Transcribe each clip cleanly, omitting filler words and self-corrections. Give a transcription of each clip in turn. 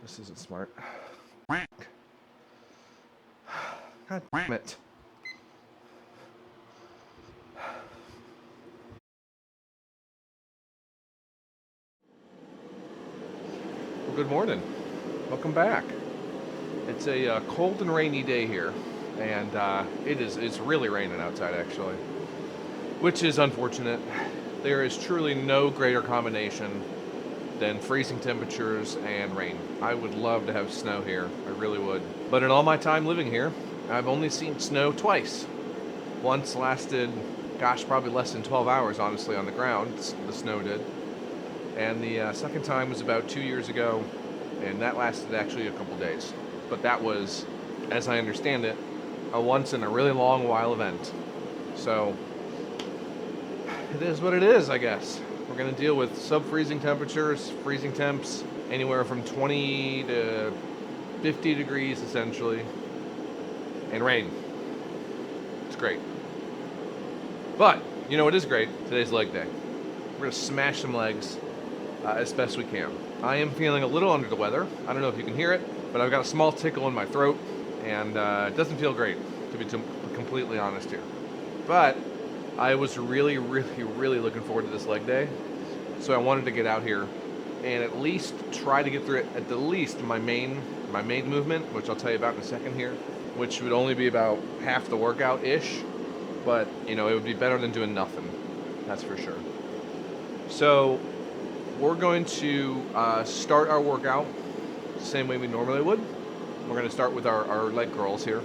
This isn't smart. God damn it. Well, good morning. Welcome back. It's a cold and rainy day here, and it's really raining outside actually, which is unfortunate. There is truly no greater combination than freezing temperatures and rain. I would love to have snow here, I really would. But in all my time living here, I've only seen snow twice. Once lasted, gosh, probably less than 12 hours, honestly, on the ground, the snow did. And the second time was about 2 years ago, and that lasted actually a couple days. But that was, as I understand it, a once in a really long while event. So, it is what it is, I guess. We're going to deal with sub-freezing temperatures, freezing temps, anywhere from 20 to 50 degrees, essentially, and rain. It's great. But, you know what is great? Today's leg day. We're going to smash some legs as best we can. I am feeling a little under the weather. I don't know if you can hear it, but I've got a small tickle in my throat, and it doesn't feel great, to be completely honest here. But I was really looking forward to this leg day, so I wanted to get out here and at least try to get through it, at the least my main movement, which I'll tell you about in a second here, which would only be about half the workout-ish, but you know, it would be better than doing nothing, that's for sure. So we're going to start our workout the same way we normally would. We're going to start with our leg curls here.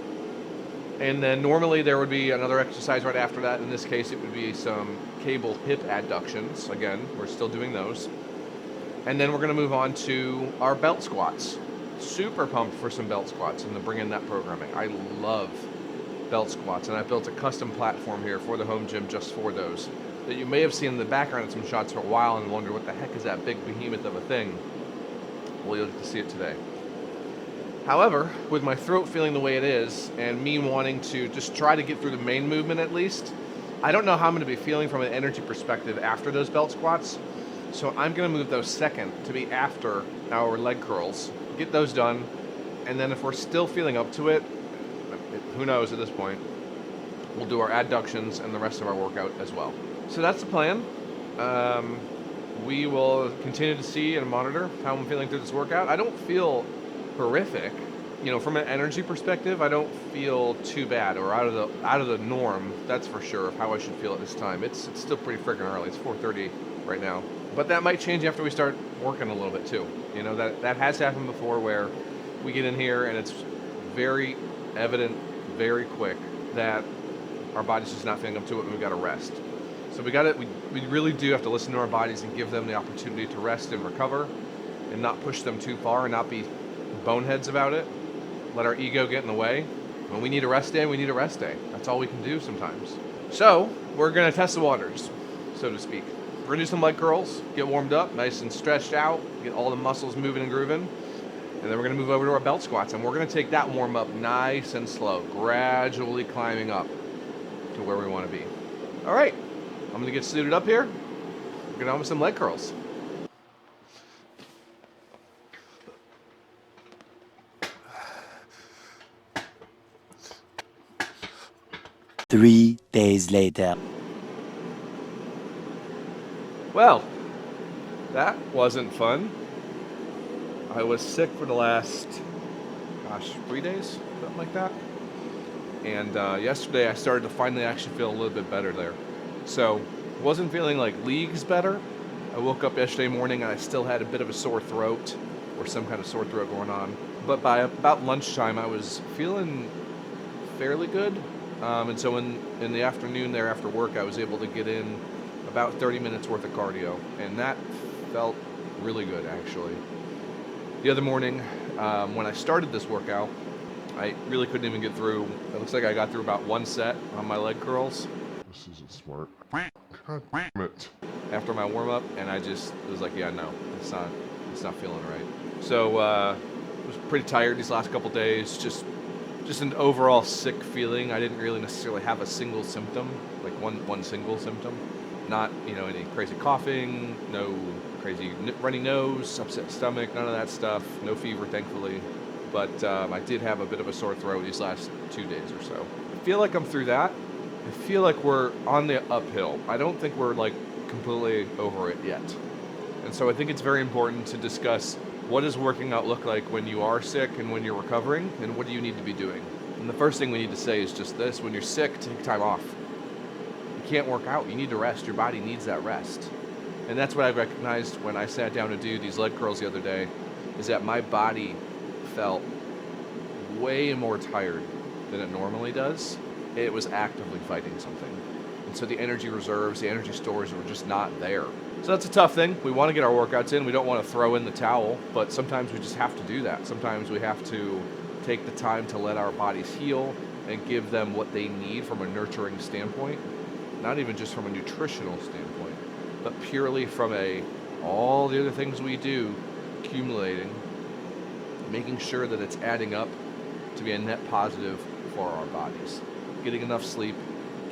And then normally there would be another exercise right after that. In this case, it would be some cable hip adductions. Again, we're still doing those. And then we're going to move on to our belt squats. Super pumped for some belt squats and to bring in that programming. I love belt squats, and I built a custom platform here for the home gym just for those that you may have seen in the background in some shots for a while and wonder what the heck is that big behemoth of a thing. Well, you'll get to see it today. However, with my throat feeling the way it is, and me wanting to just try to get through the main movement at least, I don't know how I'm going to be feeling from an energy perspective after those belt squats, so I'm going to move those second to be after our leg curls, get those done, and then if we're still feeling up to it, who knows at this point, we'll do our adductions and the rest of our workout as well. So that's the plan. We will continue to see and monitor how I'm feeling through this workout. I don't feel horrific, you know, from an energy perspective. I don't feel too bad or out of the norm. That's for sure of how I should feel at this time. It's still pretty freaking early. It's 4:30 right now, but that might change after we start working a little bit too. You know, that has happened before where we get in here and it's very evident, very quick that our body's just not feeling up to it and we've got to rest. So we really do have to listen to our bodies and give them the opportunity to rest and recover and not push them too far and not be boneheads about it. Let our ego get in the way. When we need a rest day, we need a rest day. That's all we can do sometimes. So we're going to test the waters, so to speak. We're going to do some leg curls, get warmed up, nice and stretched out, get all the muscles moving and grooving. And then we're going to move over to our belt squats, and we're going to take that warm up nice and slow, gradually climbing up to where we want to be. All right, I'm going to get suited up here. We're going to have some leg curls. Three days later. Well, that wasn't fun. I was sick for the last, 3 days, something like that. And yesterday I started to finally actually feel a little bit better there. So, wasn't feeling like leagues better. I woke up yesterday morning and I still had a bit of a sore throat, or some kind of sore throat going on. But by about lunchtime I was feeling fairly good. And so in the afternoon there after work, I was able to get in about 30 minutes worth of cardio. And that felt really good, actually. The other morning, when I started this workout, I really couldn't even get through. It looks like I got through about one set on my leg curls. This isn't smart. God damn it. After my warm-up, and I just was like, yeah, no, it's not feeling right. So I was pretty tired these last couple days, just an overall sick feeling. I didn't really necessarily have a single symptom, like one single symptom. Not, any crazy coughing, no crazy runny nose, upset stomach, none of that stuff. No fever, thankfully. But I did have a bit of a sore throat these last 2 days or so. I feel like I'm through that. I feel like we're on the uphill. I don't think we're like completely over it yet. And so I think it's very important to discuss what does working out look like when you are sick and when you're recovering, and what do you need to be doing. And the first thing we need to say is just this: when you're sick, take time off. You can't work out, you need to rest. Your body needs that rest. And that's what I recognized when I sat down to do these leg curls the other day, is that my body felt way more tired than it normally does. It was actively fighting something. And so the energy reserves, the energy stores were just not there. So that's a tough thing. We want to get our workouts in. We don't want to throw in the towel, but sometimes we just have to do that. Sometimes we have to take the time to let our bodies heal and give them what they need from a nurturing standpoint. Not even just from a nutritional standpoint, but purely from all the other things we do accumulating, making sure that it's adding up to be a net positive for our bodies. Getting enough sleep,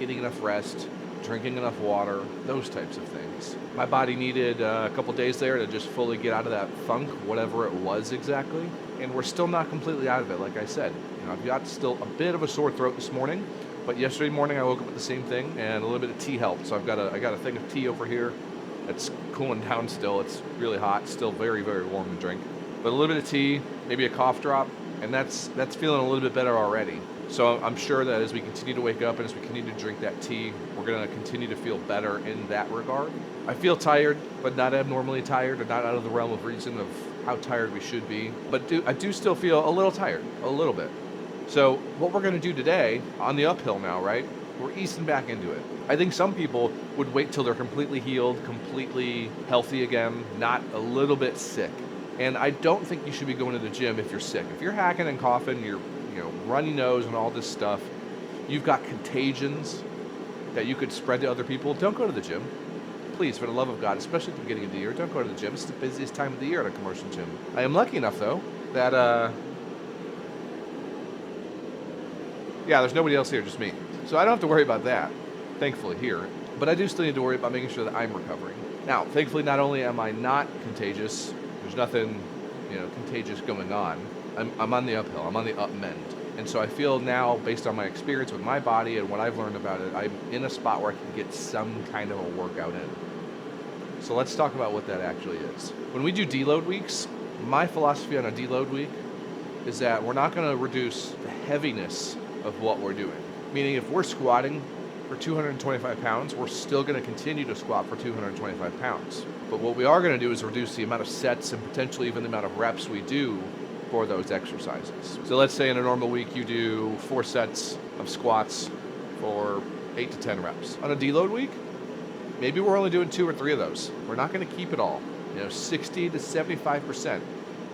getting enough rest, drinking enough water, those types of things. My body needed a couple days there to just fully get out of that funk, whatever it was exactly. And we're still not completely out of it, like I said. I've got still a bit of a sore throat this morning, but yesterday morning I woke up with the same thing, and a little bit of tea helped. So I got a thing of tea over here. It's cooling down still. It's really hot, still very, very warm to drink. But a little bit of tea, maybe a cough drop, and that's feeling a little bit better already. So I'm sure that as we continue to wake up and as we continue to drink that tea, we're going to continue to feel better in that regard. I feel tired, but not abnormally tired, or not out of the realm of reason of how tired we should be. But I do still feel a little tired, a little bit. So what we're going to do today, on the uphill now, right? We're easing back into it. I think some people would wait till they're completely healed, completely healthy again, not a little bit sick. And I don't think you should be going to the gym if you're sick. If you're hacking and coughing, you're runny nose and all this stuff, you've got contagions that you could spread to other people, don't go to the gym. Please, for the love of God, especially at the beginning of the year, don't go to the gym. It's the busiest time of the year at a commercial gym. I am lucky enough, though, that, there's nobody else here, just me. So I don't have to worry about that, thankfully, here. But I do still need to worry about making sure that I'm recovering. Now, thankfully, not only am I not contagious, there's nothing, contagious going on. I'm on the uphill. I'm on the up mend. And so I feel now, based on my experience with my body and what I've learned about it, I'm in a spot where I can get some kind of a workout in. So let's talk about what that actually is. When we do deload weeks, my philosophy on a deload week is that we're not going to reduce the heaviness of what we're doing. Meaning if we're squatting for 225 pounds, we're still going to continue to squat for 225 pounds. But what we are going to do is reduce the amount of sets and potentially even the amount of reps we do for those exercises. So let's say in a normal week you do 4 sets of squats for 8 to 10 reps. On a deload week, maybe we're only doing 2 or 3 of those. We're not going to keep it all. 60 to 75%.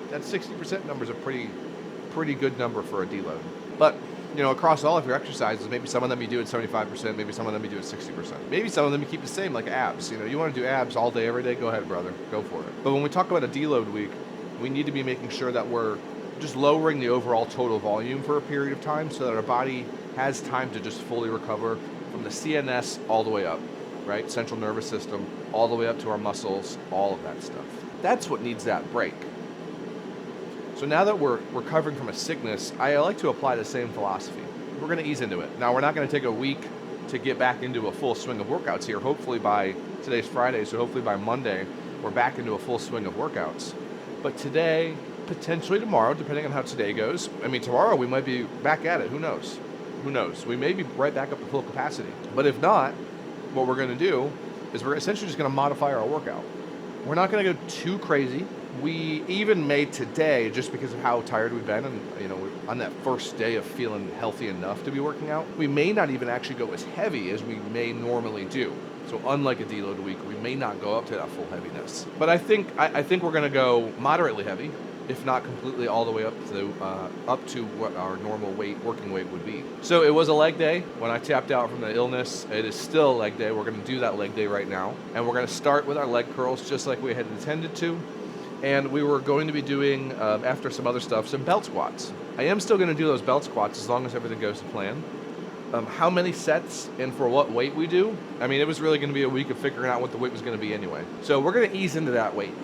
That 60% number is a pretty good number for a deload. But across all of your exercises, maybe some of them you do at 75%, maybe some of them you do at 60%. Maybe some of them you keep the same, like abs. You want to do abs all day, every day, go ahead, brother, go for it. But when we talk about a deload week, we need to be making sure that we're just lowering the overall total volume for a period of time so that our body has time to just fully recover from the CNS all the way up, right? Central nervous system, all the way up to our muscles, all of that stuff. That's what needs that break. So now that we're recovering from a sickness, I like to apply the same philosophy. We're going to ease into it. Now, we're not going to take a week to get back into a full swing of workouts here. Hopefully today's Friday, so hopefully by Monday, we're back into a full swing of workouts. But today, potentially tomorrow, depending on how today goes. Tomorrow we might be back at it. Who knows? We may be right back up to full capacity. But if not, what we're going to do is we're essentially just going to modify our workout. We're not going to go too crazy. We even may today, just because of how tired we've been and, on that first day of feeling healthy enough to be working out, we may not even actually go as heavy as we may normally do. So unlike a deload week, we may not go up to that full heaviness. But I think we're going to go moderately heavy, if not completely all the way up to what our normal working weight would be. So it was a leg day when I tapped out from the illness. It is still a leg day. We're going to do that leg day right now. And we're going to start with our leg curls just like we had intended to. And we were going to be doing, after some other stuff, some belt squats. I am still going to do those belt squats as long as everything goes to plan. How many sets and for what weight we do, I mean, it was really going to be a week of figuring out what the weight was going to be anyway. So we're going to ease into that weight.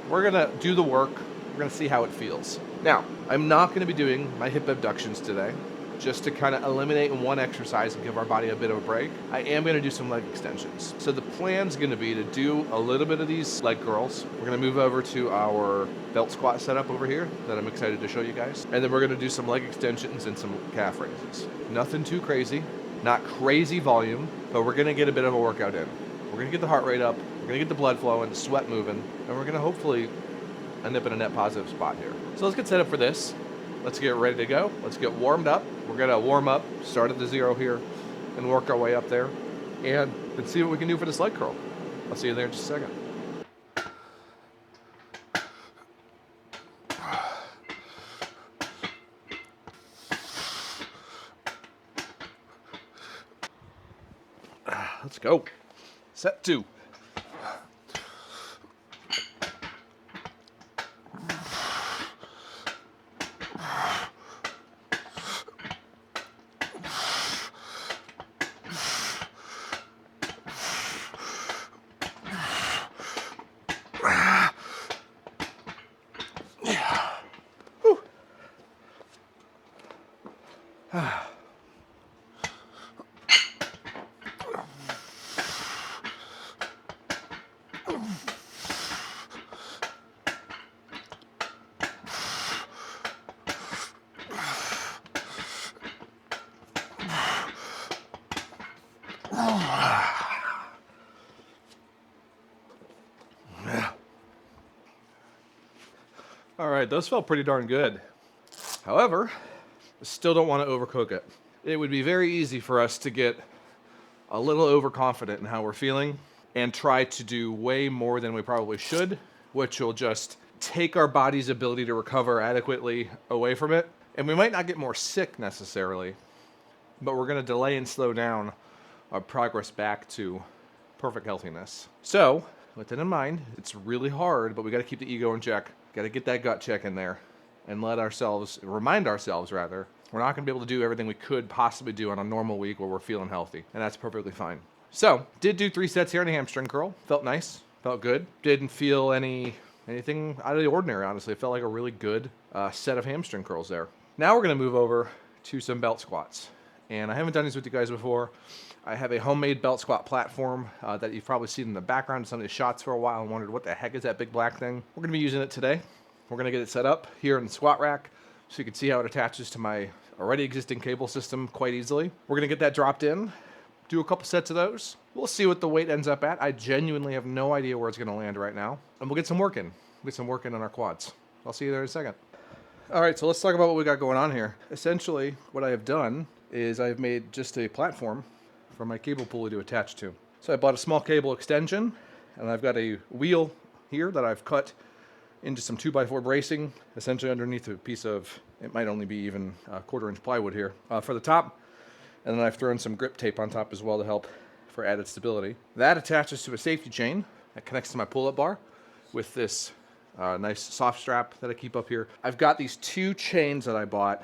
We're going to do the work. We're going to see how it feels. Now, I'm not going to be doing my hip abductions today, just to kind of eliminate one exercise and give our body a bit of a break. I am going to do some leg extensions. So the plan's going to be to do a little bit of these leg curls. We're going to move over to our belt squat setup over here that I'm excited to show you guys. And then we're going to do some leg extensions and some calf raises. Nothing too crazy, not crazy volume, but we're going to get a bit of a workout in. We're going to get the heart rate up, we're going to get the blood flowing, the sweat moving, and we're going to hopefully end up in a net positive spot here. So let's get set up for this. Let's get ready to go. Let's get warmed up. We're gonna warm up, start at the 0 here, and work our way up there, and see what we can do for this leg curl. I'll see you there in just a second. Let's go. Set 2. All right, those felt pretty darn good. However, I still don't want to overcook it. It would be very easy for us to get a little overconfident in how we're feeling and try to do way more than we probably should, which will just take our body's ability to recover adequately away from it. And we might not get more sick necessarily, but we're going to delay and slow down our progress back to perfect healthiness. So, with that in mind, it's really hard, but we got to keep the ego in check. Got to get that gut check in there and remind ourselves rather, we're not going to be able to do everything we could possibly do on a normal week where we're feeling healthy, and that's perfectly fine. So, did do 3 sets here in a hamstring curl. Felt nice, felt good. Didn't feel anything out of the ordinary, honestly. It felt like a really good set of hamstring curls there. Now we're going to move over to some belt squats. And I haven't done these with you guys before. I have a homemade belt squat platform that you've probably seen in the background of some of these shots for a while and wondered what the heck is that big black thing. We're going to be using it today. We're going to get it set up here in the squat rack so you can see how it attaches to my already existing cable system quite easily. We're going to get that dropped in, do a couple sets of those. We'll see what the weight ends up at. I genuinely have no idea where it's going to land right now. And we'll get some work in. We'll get some work in on our quads. I'll see you there in a second. All right, so let's talk about what we got going on here. Essentially, what I have done is I've made just a platform for my cable pulley to attach to. So I bought a small cable extension, and I've got a wheel here that I've cut into some 2x4 bracing, essentially underneath a piece of, it might only be even a 1/4 inch plywood here for the top. And then I've thrown some grip tape on top as well to help for added stability. That attaches to a safety chain that connects to my pull-up bar with this nice soft strap that I keep up here. I've got these 2 chains that I bought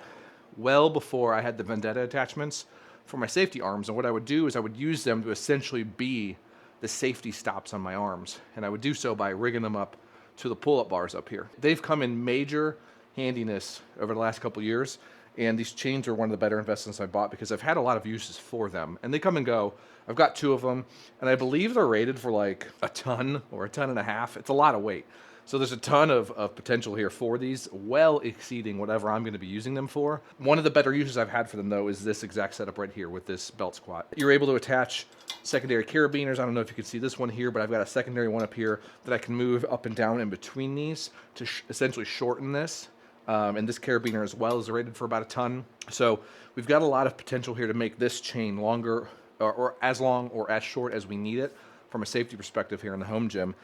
well before I had the Vendetta attachments for my safety arms. And what I would do is I would use them to essentially be the safety stops on my arms. And I would do so by rigging them up to the pull-up bars up here. They've come in major handiness over the last couple years. And these chains are one of the better investments I bought because I've had a lot of uses for them. And they come and go. I've got 2 of them. And I believe they're rated for like a ton or a ton and a half. It's a lot of weight. So there's a ton of potential here for these, well exceeding whatever I'm going to be using them for. One of the better uses I've had for them, though, is this exact setup right here with this belt squat. You're able to attach secondary carabiners. I don't know if you can see this one here, but I've got a secondary one up here that I can move up and down in between these to essentially shorten this. And this carabiner as well is rated for about a ton. So we've got a lot of potential here to make this chain longer or as long or as short as we need it from a safety perspective here in the home gym.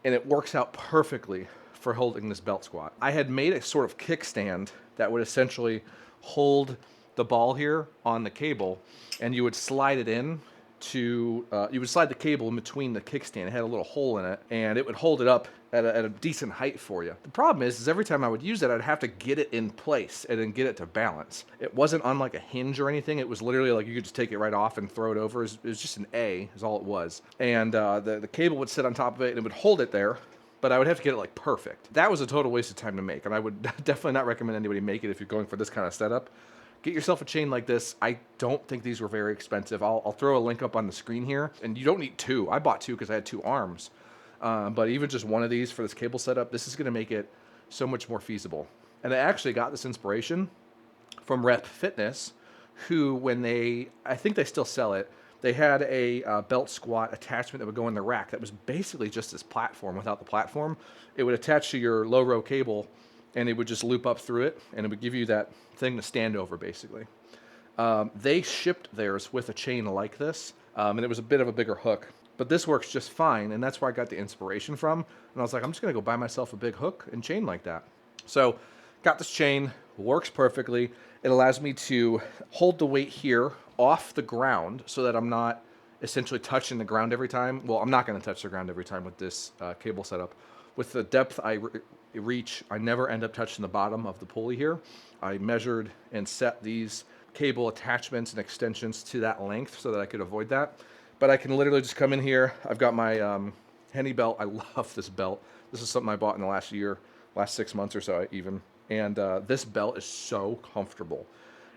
And it works out perfectly for holding this belt squat. I had made a sort of kickstand that would essentially hold the ball here on the cable, and you would slide it in to, you would slide the cable in between the kickstand. It had a little hole in it, and it would hold it up at a decent height for you. The problem is every time I would use it, I'd have to get it in place and then get it to balance. It wasn't on like a hinge or anything. It was literally like you could just take it right off and throw it over. It was just an A, is all it was. And the cable would sit on top of it, and it would hold it there, but I would have to get it like perfect. That was a total waste of time to make, and I would definitely not recommend anybody make it if you're going for this kind of setup. Get yourself a chain like this. I don't think these were very expensive. I'll throw a link up on the screen here, and you don't need two. I bought two because I had two arms. But even just one of these for this cable setup, this is going to make it so much more feasible. And I actually got this inspiration from Rep Fitness, who, when I think they still sell it, they had a belt squat attachment that would go in the rack that was basically just this platform without the platform. It would attach to your low row cable, and it would just loop up through it, and it would give you that thing to stand over, basically. They shipped theirs with a chain like this, and it was a bit of a bigger hook. But this works just fine, and that's where I got the inspiration from. And I was like, I'm just going to go buy myself a big hook and chain like that. So got this chain, works perfectly. It allows me to hold the weight here off the ground so that I'm not essentially touching the ground every time. Well, I'm not going to touch the ground every time with this cable setup. With the depth I reach, I never end up touching the bottom of the pulley here. I measured and set these cable attachments and extensions to that length so that I could avoid that. But I can literally just come in here. I've got my Henny belt. I love this belt. This is something I bought in the last 6 months or so even. And this belt is so comfortable.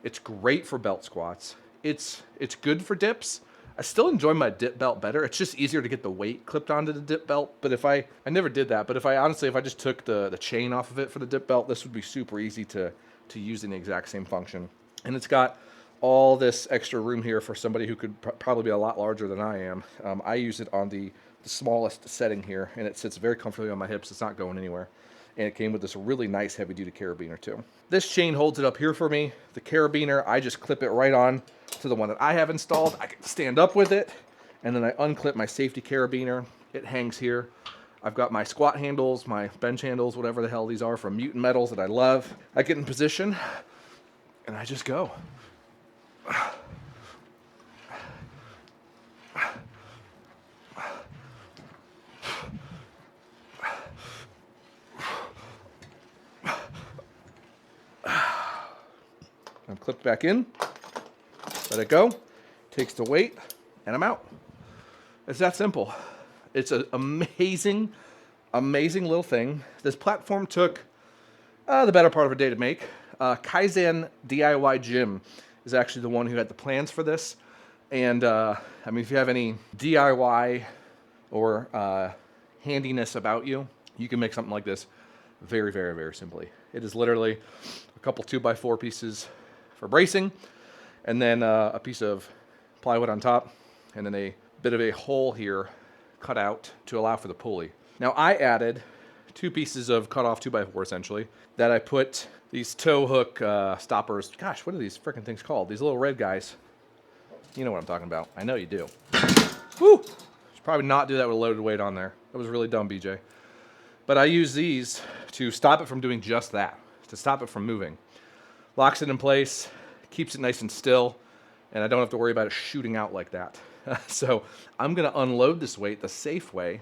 It's great for belt squats. It's good for dips. I still enjoy my dip belt better. It's just easier to get the weight clipped onto the dip belt. But if I never did that, but if I just took the chain off of it for the dip belt, this would be super easy to use in the exact same function. And it's got all this extra room here for somebody who could probably be a lot larger than I am. I use it on the smallest setting here, and it sits very comfortably on my hips. It's not going anywhere. And it came with this really nice heavy-duty carabiner, too. This chain holds it up here for me. The carabiner, I just clip it right on to the one that I have installed. I can stand up with it, and then I unclip my safety carabiner. It hangs here. I've got my squat handles, my bench handles, whatever the hell these are, from Mutant Metals that I love. I get in position, and I just go. I'm clipped back in, let it go, takes the weight, and I'm out. It's that simple. It's an amazing little thing. This platform took the better part of a day to make. Kaizen DIY Gym is actually the one who had the plans for this. And I mean, if you have any DIY or handiness about you, you can make something like this very, very, very simply. It is literally a couple 2x4 pieces for bracing, and then a piece of plywood on top, and then a bit of a hole here cut out to allow for the pulley. Now I added 2 pieces of cut off 2x4 essentially that I put these toe hook stoppers. Gosh, what are these freaking things called? These little red guys. You know what I'm talking about. I know you do. Woo! Should probably not do that with a loaded weight on there. That was really dumb, BJ. But I use these to stop it from doing just that, to stop it from moving. Locks it in place, keeps it nice and still, and I don't have to worry about it shooting out like that. So I'm going to unload this weight the safe way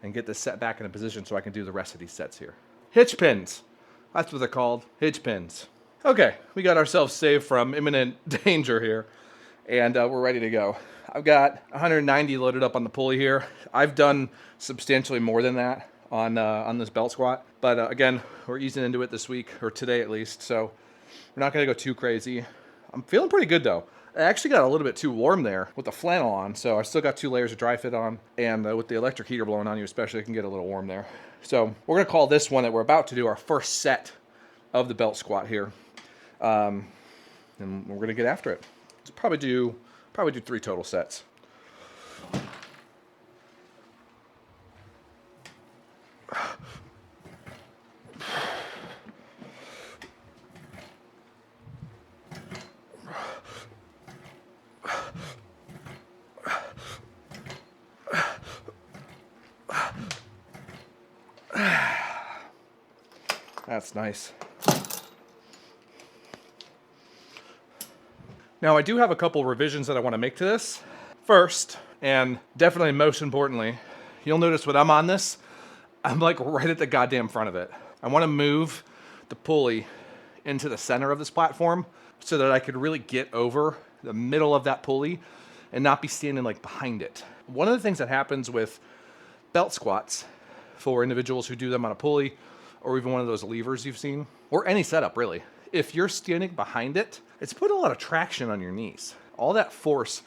and get this set back in a position so I can do the rest of these sets here. Hitch pins. That's what they're called, hitch pins. Okay, we got ourselves saved from imminent danger here, and we're ready to go. I've got 190 loaded up on the pulley here. I've done substantially more than that on this belt squat, but again, we're easing into it this week, or today at least, so we're not going to go too crazy. I'm feeling pretty good though. I actually got a little bit too warm there with the flannel on, so I still got 2 layers of dry fit on, and with the electric heater blowing on you especially, it can get a little warm there. So we're going to call this one that we're about to do our first set of the belt squat here, and we're going to get after it. So probably do 3 total sets. That's nice. Now I do have a couple revisions that I want to make to this. First, and definitely most importantly, you'll notice when I'm on this, I'm like right at the goddamn front of it. I want to move the pulley into the center of this platform so that I could really get over the middle of that pulley and not be standing like behind it. One of the things that happens with belt squats for individuals who do them on a pulley or even one of those levers you've seen, or any setup really, if you're standing behind it, it's putting a lot of traction on your knees. All that force,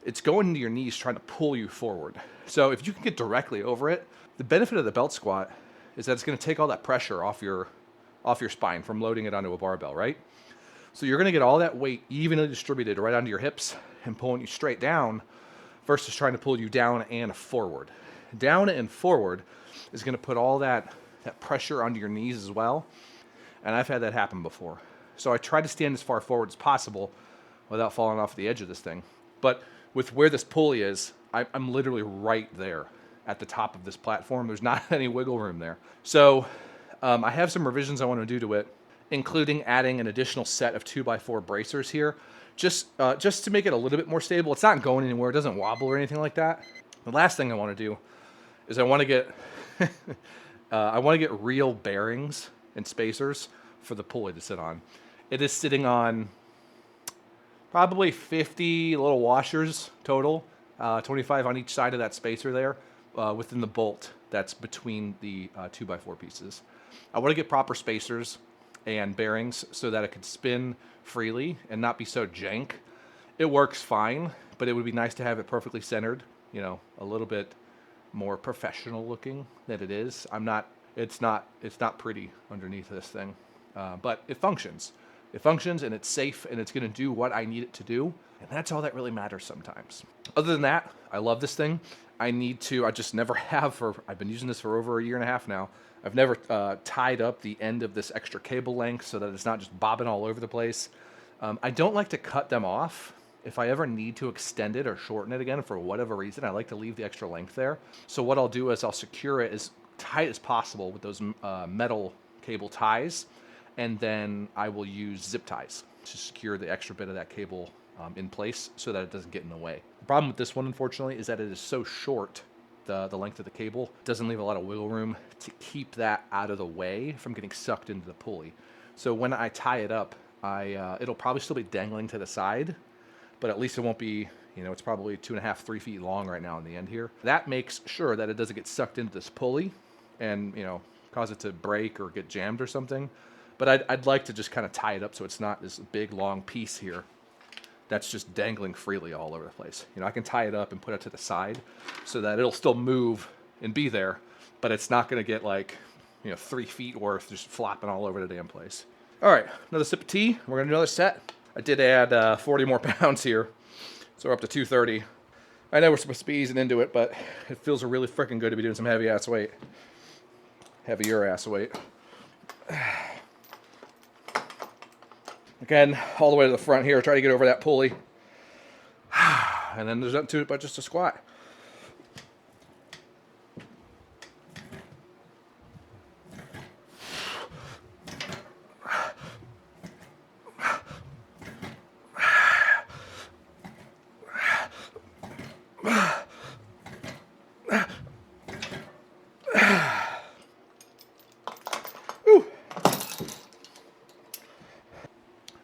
it's going into your knees trying to pull you forward. So if you can get directly over it, the benefit of the belt squat is that it's going to take all that pressure off your spine from loading it onto a barbell, right? So you're going to get all that weight evenly distributed right onto your hips and pulling you straight down versus trying to pull you down and forward. Down and forward is going to put all that pressure onto your knees as well. And I've had that happen before. So I try to stand as far forward as possible without falling off the edge of this thing. But with where this pulley is, I'm literally right there at the top of this platform. There's not any wiggle room there. So I have some revisions I want to do to it, including adding an additional set of 2x4 bracers here, just to make it a little bit more stable. It's not going anywhere. It doesn't wobble or anything like that. The last thing I want to do is I want to get real bearings and spacers for the pulley to sit on. It is sitting on probably 50 little washers total, 25 on each side of that spacer there, within the bolt that's between the 2x4 pieces. I want to get proper spacers and bearings so that it could spin freely and not be so jank. It works fine, but it would be nice to have it perfectly centered, you know, a little bit more professional looking than it is. It's not pretty underneath this thing, but it functions. It functions and it's safe and it's going to do what I need it to do. And that's all that really matters sometimes. Other than that, I love this thing. I just never have I've been using this for over a year and a half now. I've never tied up the end of this extra cable length so that it's not just bobbing all over the place. I don't like to cut them off. If I ever need to extend it or shorten it again for whatever reason, I like to leave the extra length there. So what I'll do is I'll secure it as tight as possible with those metal cable ties, and then I will use zip ties to secure the extra bit of that cable in place so that it doesn't get in the way. The problem with this one, unfortunately, is that it is so short, the length of the cable. It doesn't leave a lot of wiggle room to keep that out of the way from getting sucked into the pulley. So when I tie it up, it'll probably still be dangling to the side, but at least it won't be, you know, it's probably 2.5, 3 feet long right now in the end here. That makes sure that it doesn't get sucked into this pulley and, you know, cause it to break or get jammed or something. But I'd like to just kind of tie it up so it's not this big long piece here that's just dangling freely all over the place. You know, I can tie it up and put it to the side so that it'll still move and be there, but it's not going to get like, you know, 3 feet worth just flopping all over the damn place. All right, another sip of tea. We're going to do another set. I did add 40 more pounds here, so we're up to 230. I know we're supposed to be easing into it, but it feels really freaking good to be doing some heavy-ass weight. Heavier ass weight. Again, all the way to the front here, try to get over that pulley. And then there's nothing to it but just a squat.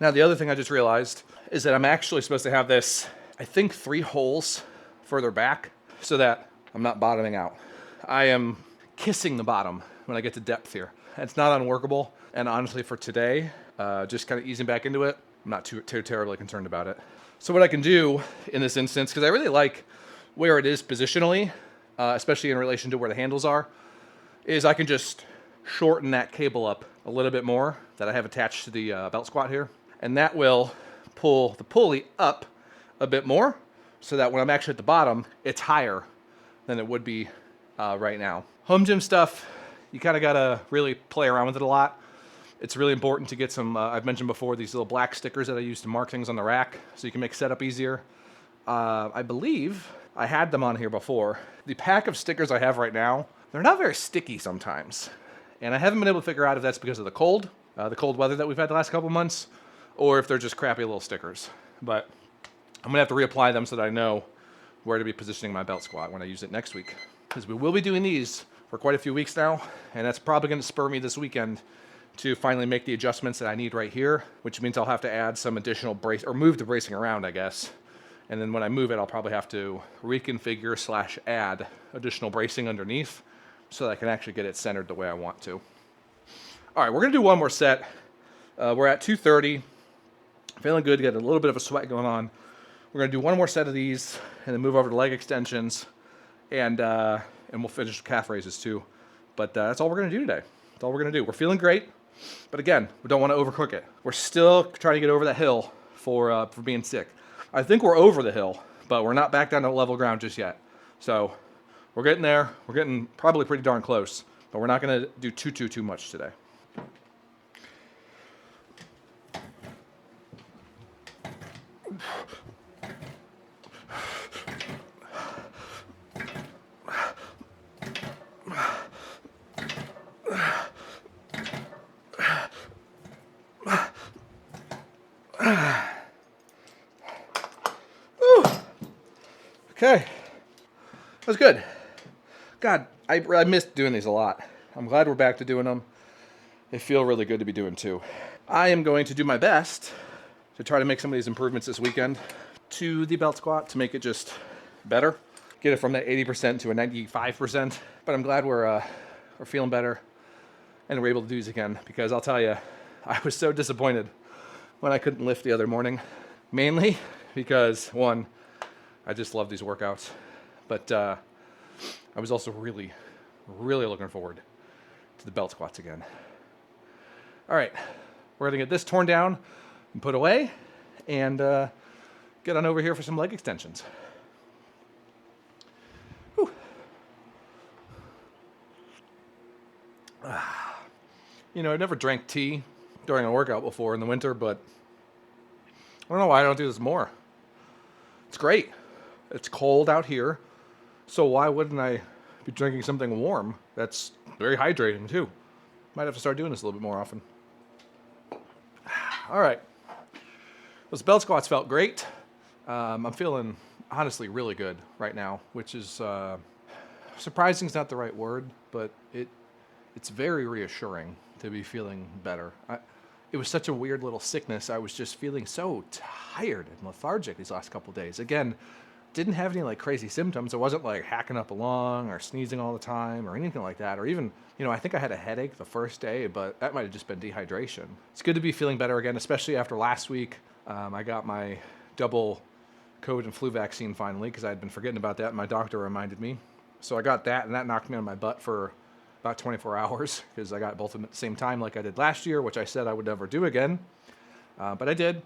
Now, the other thing I just realized is that I'm actually supposed to have this, I think, 3 holes further back so that I'm not bottoming out. I am kissing the bottom when I get to depth here. It's not unworkable, and honestly for today, just kind of easing back into it, I'm not too terribly concerned about it. So what I can do in this instance, because I really like where it is positionally, especially in relation to where the handles are, is I can just shorten that cable up a little bit more that I have attached to the belt squat here. And that will pull the pulley up a bit more so that when I'm actually at the bottom, it's higher than it would be right now. Home gym stuff, you kind of got to really play around with it a lot. It's really important to get some, I've mentioned before, these little black stickers that I use to mark things on the rack so you can make setup easier. I believe I had them on here before. The pack of stickers I have right now, they're not very sticky sometimes. And I haven't been able to figure out if that's because of the cold weather that we've had the last couple months, or if they're just crappy little stickers. But I'm gonna have to reapply them so that I know where to be positioning my belt squat when I use it next week. Because we will be doing these for quite a few weeks now, and that's probably going to spur me this weekend to finally make the adjustments that I need right here, which means I'll have to add some additional brace, or move the bracing around, I guess. And then when I move it, I'll probably have to reconfigure / add additional bracing underneath so that I can actually get it centered the way I want to. All right, we're gonna do one more set. We're at 2:30, feeling good, got a little bit of a sweat going on. We're gonna do one more set of these and then move over to leg extensions, and we'll finish calf raises too. But that's all we're gonna do today. That's all we're gonna do. We're feeling great, but again, we don't wanna overcook it. We're still trying to get over that hill for being sick. I think we're over the hill, but we're not back down to level ground just yet. So we're getting there. We're getting probably pretty darn close, but we're not gonna do too much today. Okay, that was good. God, I missed doing these a lot. I'm glad we're back to doing them. They feel really good to be doing too. I am going to do my best to try to make some of these improvements this weekend to the belt squat to make it just better. Get it from that 80% to a 95%. But I'm glad we're feeling better and we're able to do these again, because I'll tell you, I was so disappointed when I couldn't lift the other morning. Mainly because, one, I just love these workouts, but I was also really looking forward to the belt squats again. All right, we're gonna get this torn down and put away, and get on over here for some leg extensions. Whew. You know, I never drank tea during a workout before in the winter, but I don't know why I don't do this more. It's great. It's cold out here, so why wouldn't I be drinking something warm that's very hydrating too? Might have to start doing this a little bit more often. All right. Those belt squats felt great. I'm feeling honestly really good right now, which is surprising is not the right word, but it's very reassuring to be feeling better. It was such a weird little sickness. I was just feeling so tired and lethargic these last couple of days. Again, didn't have any like crazy symptoms. I wasn't like hacking up a lung or sneezing all the time or anything like that. Or even, you know, I think I had a headache the first day, but that might have just been dehydration. It's good to be feeling better again, especially after last week. I got my double COVID and flu vaccine finally, because I had been forgetting about that and my doctor reminded me. So I got that, and that knocked me on my butt for about 24 hours because I got both of them at the same time like I did last year, which I said I would never do again. But I did.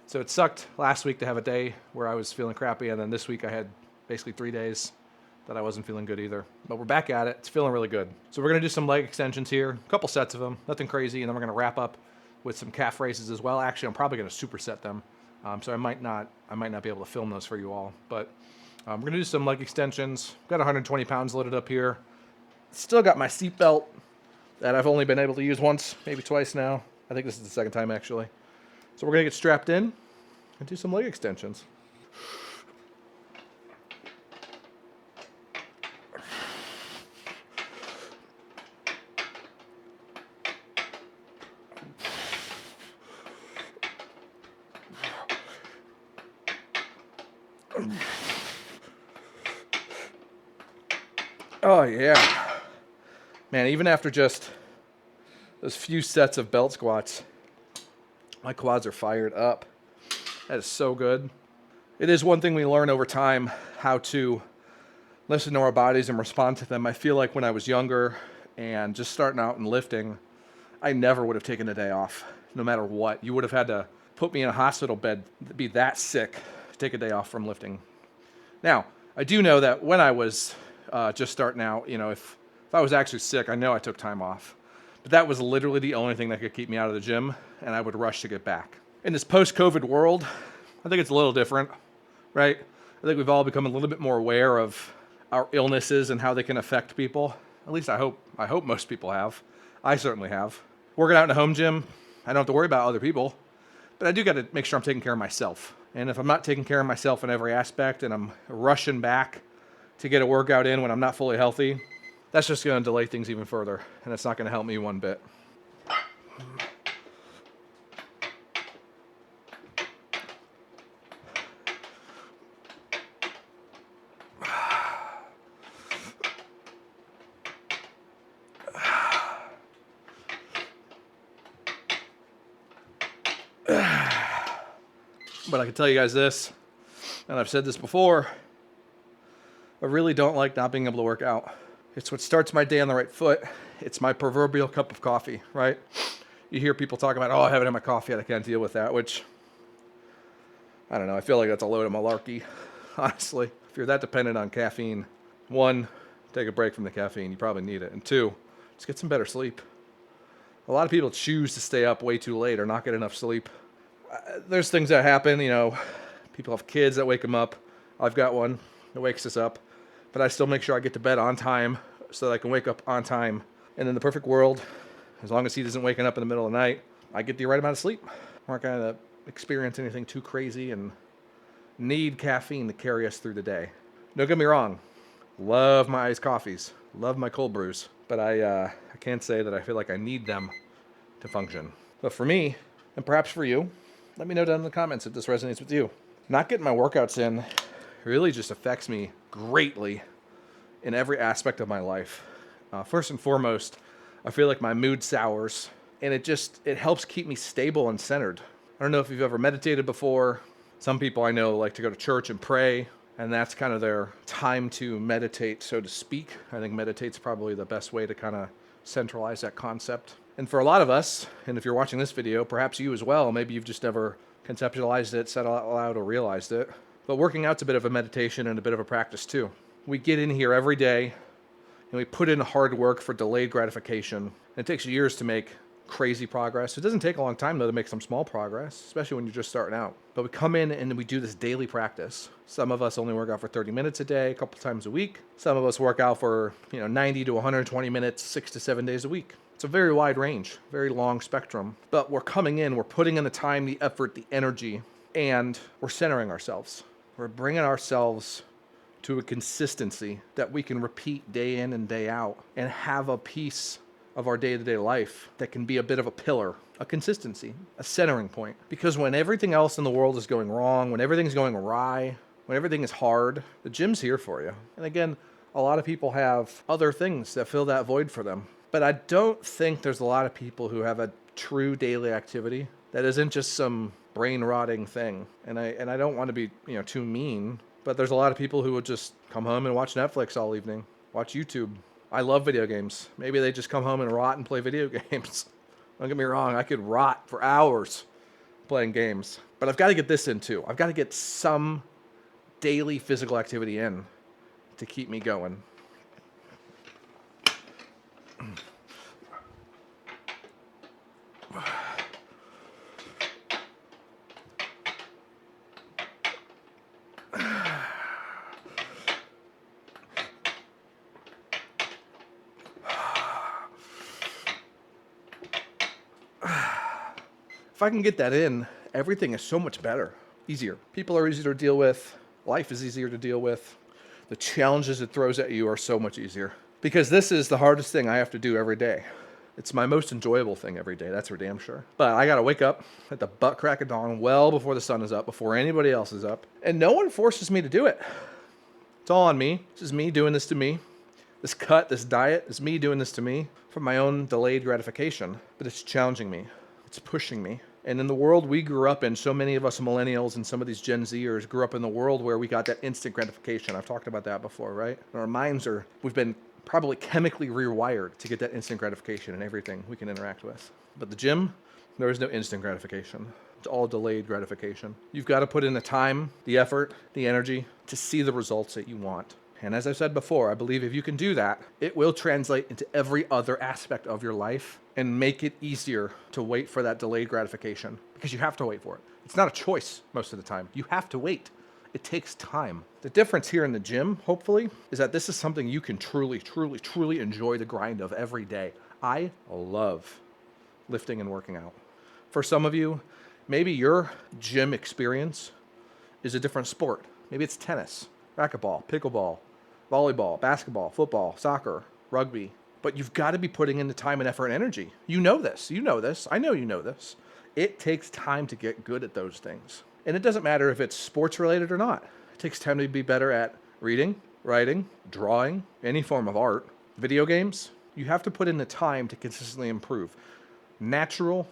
So it sucked last week to have a day where I was feeling crappy, and then this week I had basically 3 days that I wasn't feeling good either. But we're back at it. It's feeling really good. So we're going to do some leg extensions here, a couple sets of them, nothing crazy, and then we're going to wrap up with some calf raises as well. Actually, I'm probably going to superset them, so I might not be able to film those for you all. But we're going to do some leg extensions. Got 120 pounds loaded up here. Still got my seat belt that I've only been able to use once, maybe twice now. I think this is the second time actually. So we're going to get strapped in and do some leg extensions. Oh yeah. Man, even after just those few sets of belt squats, my quads are fired up. That is so good. It is one thing we learn over time, how to listen to our bodies and respond to them. I feel like when I was younger and just starting out and lifting, I never would have taken a day off, no matter what. You would have had to put me in a hospital bed, be that sick, to take a day off from lifting. Now, I do know that when I was just starting out, you know, if I was actually sick, I know I took time off. But that was literally the only thing that could keep me out of the gym, and I would rush to get back. In this post-COVID world, I think it's a little different, right? I think we've all become a little bit more aware of our illnesses and how they can affect people. At least I hope most people have. I certainly have. Working out in a home gym, I don't have to worry about other people, but I do got to make sure I'm taking care of myself. And if I'm not taking care of myself in every aspect and I'm rushing back to get a workout in when I'm not fully healthy, that's just going to delay things even further. And it's not going to help me one bit. But I can tell you guys this, and I've said this before, I really don't like not being able to work out. It's what starts my day on the right foot. It's my proverbial cup of coffee, right? You hear people talk about, oh, I haven't had my coffee yet, I can't deal with that, which, I don't know, I feel like that's a load of malarkey, honestly. If you're that dependent on caffeine, one, take a break from the caffeine, you probably need it. And two, just get some better sleep. A lot of people choose to stay up way too late or not get enough sleep. There's things that happen, you know, people have kids that wake them up. I've got one that wakes us up, but I still make sure I get to bed on time so that I can wake up on time. And in the perfect world, as long as he isn't waking up in the middle of the night, I get the right amount of sleep. I'm not going to experience anything too crazy and need caffeine to carry us through the day. Don't get me wrong, love my iced coffees, love my cold brews, but I can't say that I feel like I need them to function. But for me, and perhaps for you, let me know down in the comments if this resonates with you. Not getting my workouts in really just affects me greatly in every aspect of my life. First and foremost, I feel like my mood sours, and it helps keep me stable and centered. I don't know if you've ever meditated before. Some people I know like to go to church and pray, and that's kind of their time to meditate, so to speak. I think meditate's probably the best way to kind of centralize that concept. And for a lot of us, and if you're watching this video, perhaps you as well, maybe you've just never conceptualized it, said it out loud, or realized it. But working out's a bit of a meditation and a bit of a practice too. We get in here every day, and we put in hard work for delayed gratification. And it takes years to make crazy progress. It doesn't take a long time, though, to make some small progress, especially when you're just starting out. But we come in and we do this daily practice. Some of us only work out for 30 minutes a day, a couple times a week. Some of us work out for 90 to 120 minutes, 6 to 7 days a week. It's a very wide range, very long spectrum. But we're coming in, we're putting in the time, the effort, the energy, and we're centering ourselves. We're bringing ourselves to a consistency that we can repeat day in and day out and have a piece of our day-to-day life that can be a bit of a pillar, a consistency, a centering point. Because when everything else in the world is going wrong, when everything's going awry, when everything is hard, the gym's here for you. And again, a lot of people have other things that fill that void for them. But I don't think there's a lot of people who have a true daily activity that isn't just some brain-rotting thing. And I don't want to be too mean, but there's a lot of people who would just come home and watch Netflix all evening, watch YouTube. I love video games. Maybe they just come home and rot and play video games. Don't get me wrong, I could rot for hours playing games. But I've got to get this in too. I've got to get some daily physical activity in to keep me going. If I can get that in, everything is so much better, easier. People are easier to deal with. Life is easier to deal with. The challenges it throws at you are so much easier. Because this is the hardest thing I have to do every day. It's my most enjoyable thing every day, that's for damn sure. But I gotta wake up at the butt crack of dawn, well before the sun is up, before anybody else is up. And no one forces me to do it. It's all on me. This is me doing this to me. This cut, this diet, is me doing this to me for my own delayed gratification. But it's challenging me. It's pushing me. And in the world we grew up in, so many of us millennials and some of these Gen Zers grew up in the world where we got that instant gratification. I've talked about that before, right? And our minds we've been probably chemically rewired to get that instant gratification in everything we can interact with. But the gym, there is no instant gratification. It's all delayed gratification. You've got to put in the time, the effort, the energy to see the results that you want. And as I've said before, I believe if you can do that, it will translate into every other aspect of your life and make it easier to wait for that delayed gratification, because you have to wait for it. It's not a choice most of the time. You have to wait. It takes time. The difference here in the gym, hopefully, is that this is something you can truly, truly, truly enjoy the grind of every day. I love lifting and working out. For some of you, maybe your gym experience is a different sport. Maybe it's tennis, racquetball, pickleball, volleyball, basketball, football, soccer, rugby. But you've got to be putting in the time and effort and energy. You know this. You know this. I know you know this. It takes time to get good at those things. And it doesn't matter if it's sports related or not. It takes time to be better at reading, writing, drawing, any form of art, video games. You have to put in the time to consistently improve. Natural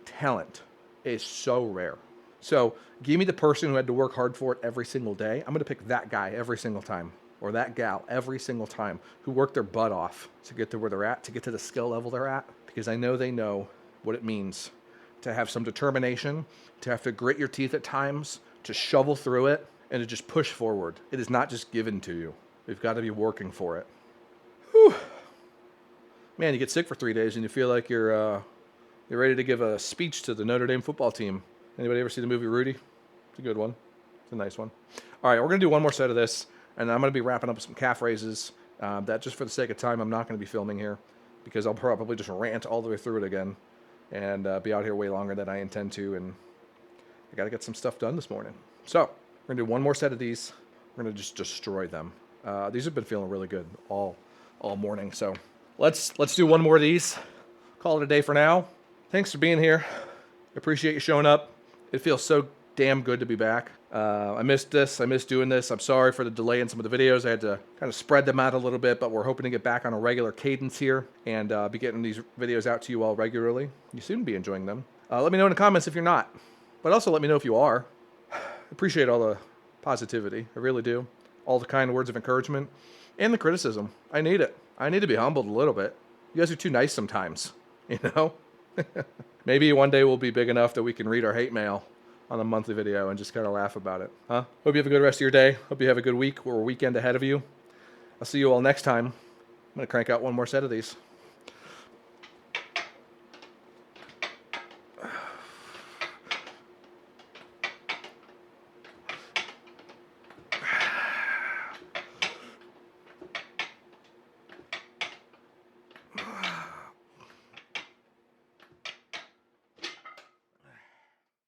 talent is so rare. So give me the person who had to work hard for it every single day. I'm going to pick that guy every single time, or that gal every single time, who worked their butt off to get to where they're at, to get to the skill level they're at, because I know they know what it means to have some determination, to have to grit your teeth at times, to shovel through it, and to just push forward. It is not just given to you. We've got to be working for it. Whew. Man, you get sick for 3 days and you feel like you're ready to give a speech to the Notre Dame football team. Anybody ever see the movie Rudy? It's a good one. It's a nice one. All right, we're going to do one more set of this, and I'm going to be wrapping up with some calf raises. That just for the sake of time, I'm not going to be filming here because I'll probably just rant all the way through it again and be out here way longer than I intend to, and I got to get some stuff done this morning. So we're going to do one more set of these. We're going to just destroy them. These have been feeling really good all morning, so let's do one more of these. Call it a day for now. Thanks for being here. Appreciate you showing up. It feels so damn good to be back. I missed this. I missed doing this. I'm sorry for the delay in some of the videos. I had to kind of spread them out a little bit, but we're hoping to get back on a regular cadence here and be getting these videos out to you all regularly. You seem to be enjoying them. Let me know in the comments if you're not, but also let me know if you are. Appreciate all the positivity. I really do. All the kind words of encouragement and the criticism. I need it. I need to be humbled a little bit. You guys are too nice sometimes, you know? Maybe one day we'll be big enough that we can read our hate mail on a monthly video and just kind of laugh about it. Huh? Hope you have a good rest of your day. Hope you have a good week or a weekend ahead of you. I'll see you all next time. I'm going to crank out one more set of these.